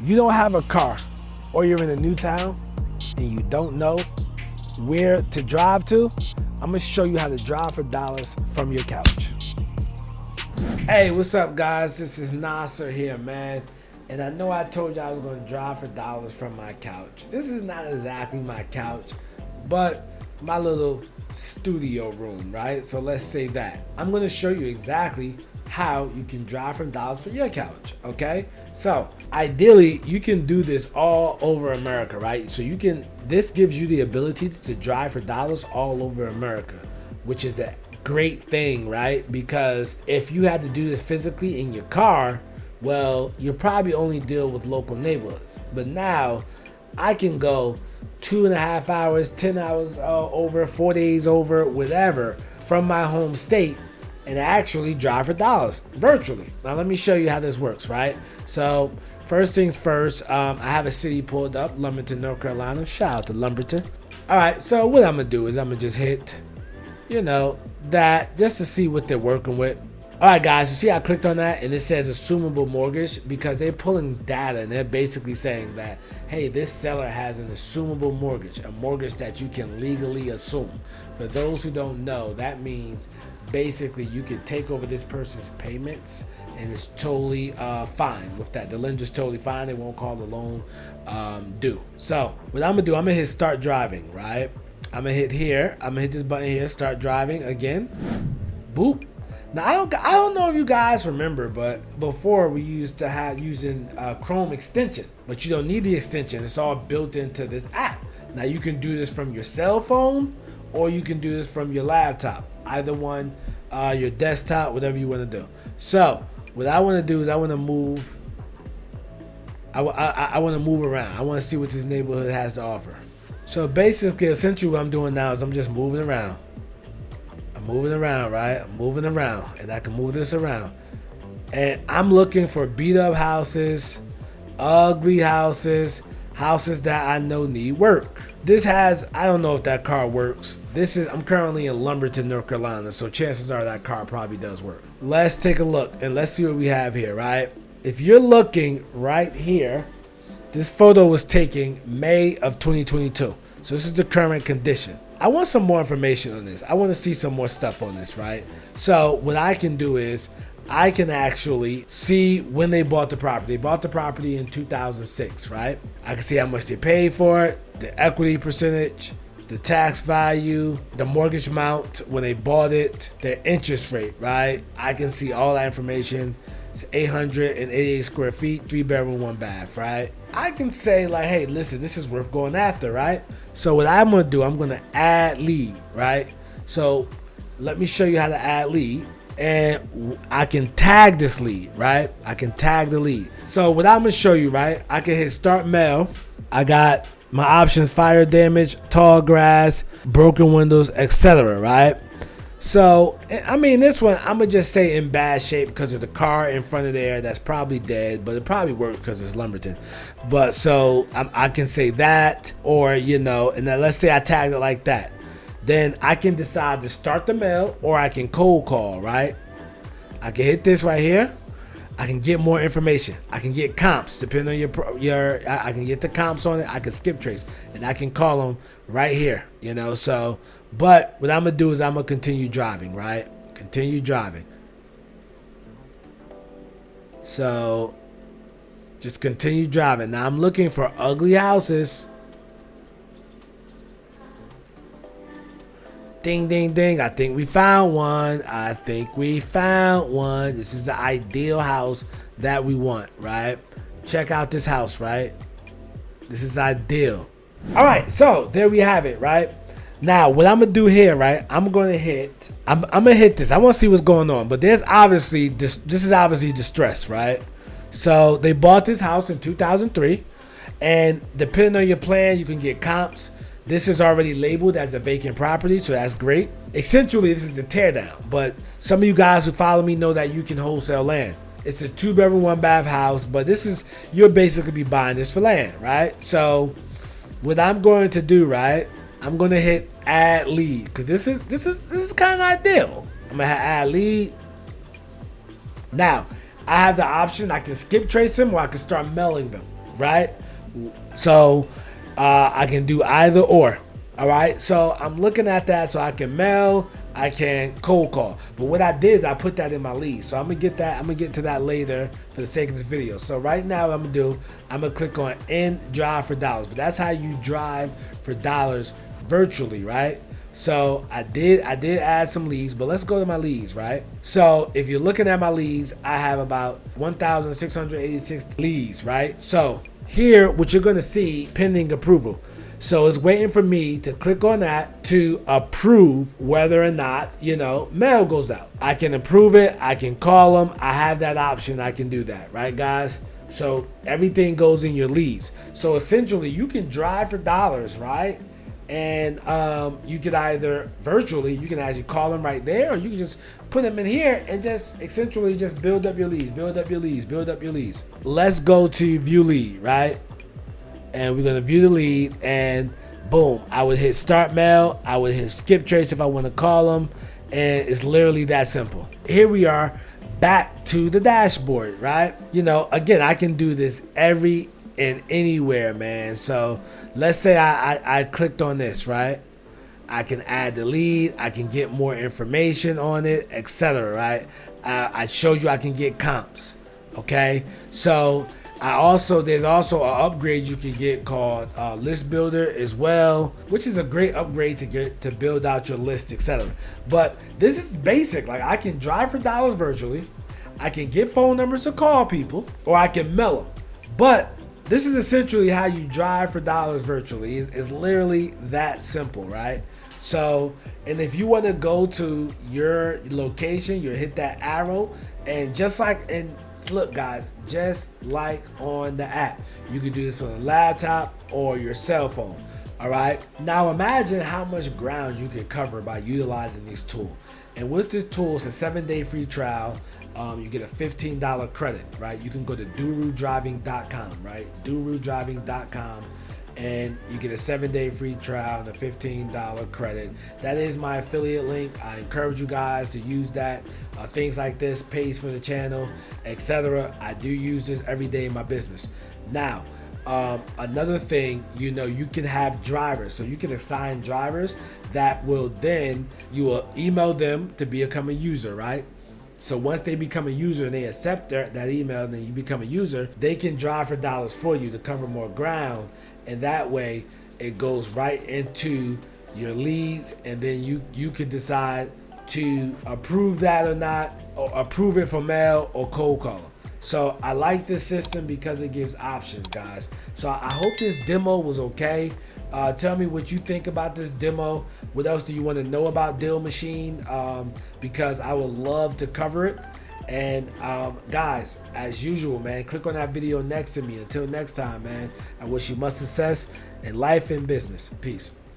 you don't have a car or you're in a new town and you don't know where to drive to, I'm gonna show you how to drive for dollars from your couch. Hey, what's up guys? This is Nasser here, man. And I know I told you I was gonna drive for dollars from my couch. This is not exactly my couch, but my little studio room, right? So let's say that. I'm gonna show you exactly how you can drive from dollars for your couch, okay? So ideally, you can do this all over America, right? So this gives you the ability to drive for dollars all over America, which is a great thing, right? Because if you had to do this physically in your car, well, you'll probably only deal with local neighborhoods. But now I can go 2.5 hours, 10 hours over, 4 days over, whatever, from my home state and actually drive for dollars virtually. Now let me show you how this works, right? So first things first, I have a city pulled up, Lumberton, North Carolina. Shout out to Lumberton. All right, so what I'm gonna do is I'm gonna just hit, that just to see what they're working with. All right, guys, you see I clicked on that and it says assumable mortgage because they're pulling data and they're basically saying that, hey, this seller has an assumable mortgage, a mortgage that you can legally assume. For those who don't know, that means basically you can take over this person's payments and it's totally fine with that. The lender's totally fine. They won't call the loan due. So what I'm gonna do, I'm gonna hit start driving, right? I'm gonna hit here. I'm gonna hit this button here, start driving again. Boop. Now I don't know if you guys remember, but before we used to have using Chrome extension, but you don't need the extension. It's all built into this app. Now you can do this from your cell phone or you can do this from your laptop. Either one, your desktop, whatever you want to do. So what I want to do is I want to move. I want to move around. I want to see what this neighborhood has to offer. So basically, essentially what I'm doing now is I'm just moving around. Moving around, right? I'm moving around and I can move this around. And I'm looking for beat up houses, ugly houses, houses that I know need work. I don't know if that car works. I'm currently in Lumberton, North Carolina, so chances are that car probably does work. Let's take a look and let's see what we have here, right? If you're looking right here, this photo was taken May of 2022. So this is the current condition. I want some more information on this. I want to see some more stuff on this, right? So what I can do is I can actually see when they bought the property. They bought the property in 2006, right? I can see how much they paid for it, the equity percentage, the tax value, the mortgage amount when they bought it, their interest rate, right? I can see all that information. It's 888 square feet, 3-bedroom, 1-bath, right? I can say like, hey, listen, this is worth going after, right? So what I'm gonna do, I'm gonna add lead, right? So let me show you how to add lead. And I can tag this lead, right? I can tag the lead. So what I'm gonna show you, right? I can hit start mail. I got my options: fire damage, tall grass, broken windows, etc., right? So, I mean, this one, I'm going to just say in bad shape because of the car in front of there that's probably dead, but it probably worked because it's Lumberton. But so I can say that, or, and then let's say I tag it like that. Then I can decide to start the mail or I can cold call, right? I can hit this right here. I can get more information. I can get comps depending on I can get the comps on it. I can skip trace and I can call them right here, so, but what I'm gonna do is I'm gonna continue driving, right? Continue driving. So just continue driving. Now I'm looking for ugly houses. Ding, ding, ding. I think we found one. This is the ideal house that we want, right? Check out this house, right? This is ideal. All right, so there we have it, right? Now, what I'm going to do here, right? I'm going to hit this. I want to see what's going on. But this is obviously distress, right? So they bought this house in 2003. And depending on your plan, you can get comps. This is already labeled as a vacant property, so that's great. Essentially, this is a teardown, but some of you guys who follow me know that you can wholesale land. It's a 2-bedroom, 1-bath house, but you'll basically be buying this for land, right? So what I'm going to do, right, I'm going to hit add lead because this is kind of ideal. I'm going to add lead. Now, I have the option, I can skip trace them or I can start mailing them. right? So I can do either or. All right, so I'm looking at that, so I can mail, I can cold call. But what I did is I put that in my leads. So I'm gonna get that. I'm gonna get to that later for the sake of this video. So right now, what I'm gonna do, I'm gonna click on in drive for dollars. But that's how you drive for dollars virtually, right? So I did add some leads, but let's go to my leads, right? So if you're looking at my leads, I have about 1,686 leads, right? So here, what you're gonna see, pending approval. So it's waiting for me to click on that to approve whether or not, mail goes out. I can approve it. I can call them. I have that option. I can do that, right, guys? So everything goes in your leads. So essentially, you can drive for dollars, right? And you could either virtually, you can actually call them right there, or you can just put them in here and just essentially just build up your leads, build up your leads, build up your leads. Let's go to view lead, right? And we're gonna view the lead, and boom, I would hit start mail, I would hit skip trace if I want to call them, and it's literally that simple. Here we are back to the dashboard, right? Again, I can do this every and anywhere, man. So let's say I clicked on this, right? I can add the lead, I can get more information on it, etc., right? I showed you I can get comps, okay? So there's also an upgrade you can get called List Builder as well, which is a great upgrade to build out your list, etc. But this is basic. Like, I can drive for dollars virtually, I can get phone numbers to call people, or I can mail them. But this is essentially how you drive for dollars virtually. It's literally that simple, right? So, and if you want to go to your location, you hit that arrow, and look, guys, just like on the app, you can do this from a laptop or your cell phone. All right. Now imagine how much ground you can cover by utilizing this tool. And with this tool, it's a 7-day free trial. You get a $15 credit, right? You can go to durudriving.com, right? durudriving.com. And you get a 7-day free trial and a $15 credit. That is my affiliate link. I encourage you guys to use that. Things like this, pays for the channel, etc. I do use this every day in my business. Now, another thing, you can have drivers. So you can assign drivers that will then, you will email them to become a user, right? So once they become a user and they accept that email and then you become a user, they can drive for dollars for you to cover more ground. And that way it goes right into your leads, and then you can decide to approve that or not, or approve it for mail or cold call them. So I like this system because it gives options, guys. So I hope this demo was okay. Tell me what you think about this demo. What else do you want to know about Deal Machine? Because I would love to cover it. And guys, as usual, man, click on that video next to me. Until next time, man, I wish you much success in life and business. Peace.